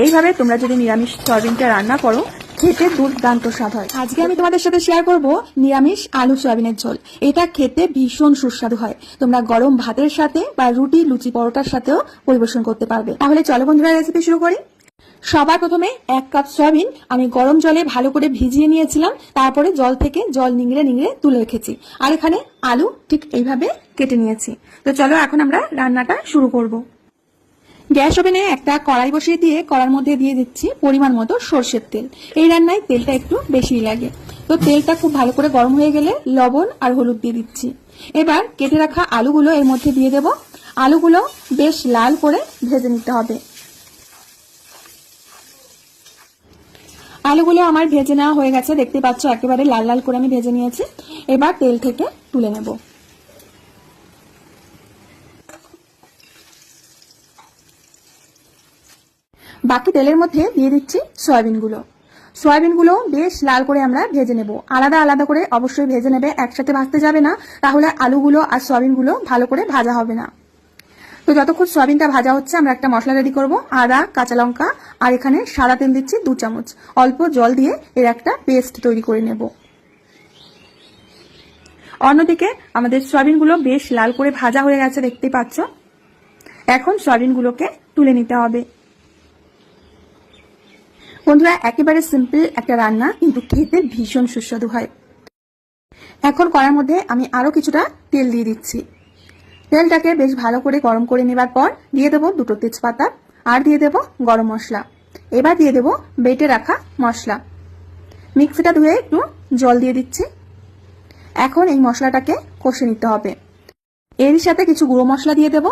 এইভাবে তোমরা যদি নিরামিষ সয়াবিনটা রান্না করো খেতে দুর্দান্ত স্বাদ হয়। আজকে আমি তোমাদের সাথে শেয়ার করব নিরামিষ আলু সয়াবিনের ঝোল। এটা খেতে ভীষণ সুস্বাদু হয়। তোমরা গরম ভাতের সাথে বা রুটি, লুচি, পরোটার সাথেও পরিবেশন করতে পারবে। তাহলে চলো বন্ধুরা, রেসিপি শুরু করি। সবার প্রথমে 1 কাপ সয়াবিন আমি গরম জলে ভালো করে ভিজিয়ে নিয়েছিলাম। তারপরে জল থেকে জল নিংড়ে নিংড়ে তুলে রেখেছি। আর এখানে আলু ঠিক এইভাবে কেটে নিয়েছি। তো চলো এখন আমরা রান্নাটা শুরু করব। গ্যাস ওভেনে একটা কড়াই বসিয়ে দিয়ে কড়ার মধ্যে দিয়ে দিচ্ছি পরিমাণ মতো সরষের তেল। এই রান্নায় তেলটা একটু বেশি লাগে। তো তেলটা খুব ভালো করে গরম হয়ে গেলে লবণ আর হলুদ দিয়ে দিচ্ছি। এবার কেটে রাখা আলুগুলো এর মধ্যে দিয়ে দেব। আলুগুলো বেশ লাল করে ভেজে নিতে হবে। আলুগুলো আমার ভেজে নেওয়া হয়ে গেছে, দেখতে পাচ্ছ একেবারে লাল লাল করে আমি ভেজে নিয়েছি। এবার তেল থেকে তুলে নেব। বাকি তেলের মধ্যে দিয়ে দিচ্ছি সয়াবিনগুলো। সয়াবিনগুলো বেশ লাল করে আমরা ভেজে নেব। আলাদা আলাদা করে অবশ্যই ভেজে নেবে, একসাথে ভাজতে যাবে না, তাহলে আলুগুলো আর সয়াবিনগুলো ভালো করে ভাজা হবে না। তো যতক্ষণ সয়াবিনটা ভাজা হচ্ছে আমরা একটা মশলা রেডি করব। আদা, কাঁচা লঙ্কা আর এখানে সাদা তেল দিচ্ছি 2 চামচ। অল্প জল দিয়ে এর একটা পেস্ট তৈরি করে নেব। অন্যদিকে আমাদের সয়াবিনগুলো বেশ লাল করে ভাজা হয়ে গেছে, দেখতেই পাচ্ছ। এখন সয়াবিনগুলোকে তুলে নিতে হবে। বন্ধুরা, একেবারে সিম্পল একটা রান্না, কিন্তু খেতে ভীষণ সুস্বাদু হয়। এখন কড়ার মধ্যে আমি আরো কিছুটা তেল দিয়ে দিচ্ছি। তেলটাকে বেশ ভালো করে গরম করে নেবার পর দিয়ে দেবো 2টো তেজপাতা আর দিয়ে দেবো গরম মশলা। এবার দিয়ে দেবো বেটে রাখা মশলা। মিক্সিটা ধুয়ে একটু জল দিয়ে দিচ্ছি। এখন এই মশলাটাকে কষে নিতে হবে। এর সাথে কিছু গুঁড়ো মশলা দিয়ে দেবো।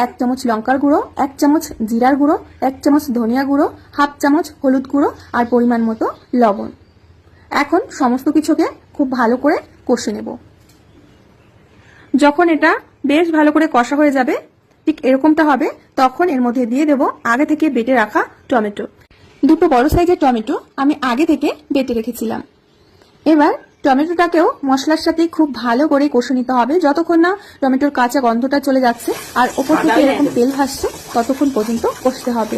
1 চামচ লঙ্কার গুঁড়ো, 1 চামচ জিরার গুঁড়ো, 1 চামচ ধনিয়া গুঁড়ো, হাফ চামচ হলুদ গুঁড়ো আর পরিমাণ মতো লবণ। এখন সমস্ত কিছুকে খুব ভালো করে কষে নেব। যখন এটা বেশ ভালো করে কষা হয়ে যাবে, ঠিক এরকমটা হবে, তখন এর মধ্যে দিয়ে দেব আগে থেকে বেটে রাখা টমেটো। 2টো বড় সাইজের টমেটো আমি আগে থেকে বেটে রেখেছিলাম। এবার টমেটোটাকেও মশলার সাথে খুব ভালো করে কষে নিতে হবে, যতক্ষণ না টমেটোর কাঁচা গন্ধটা চলে যাচ্ছে আর ওপর থেকে এরকম তেল ভাসছে ততক্ষণ পর্যন্ত কষতে হবে।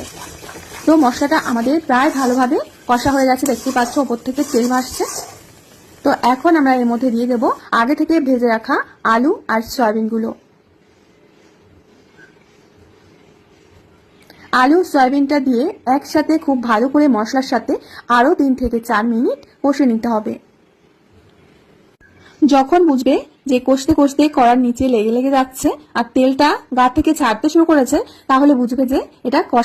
তো মশলাটা আমাদের প্রায় ভালোভাবে কষা হয়ে গেছে, দেখতে পাচ্ছ ওপর থেকে তেল ভাসছে। তো এখন আমরা এর মধ্যে দিয়ে দেব আগে থেকে ভেজে রাখা আলু আর সয়াবিনগুলো। আলু সয়াবিনটা দিয়ে একসাথে খুব ভালো করে মশলার সাথে আরো 3 থেকে 4 মিনিট কষে নিতে হবে। যখন বুঝবে যে কষতে কষতে কড়ার নিচে লেগে লেগে যাচ্ছে আর তেলটা গা থেকে ছাড়তে শুরু করেছে, তাহলে বুঝবে যে এটা কষা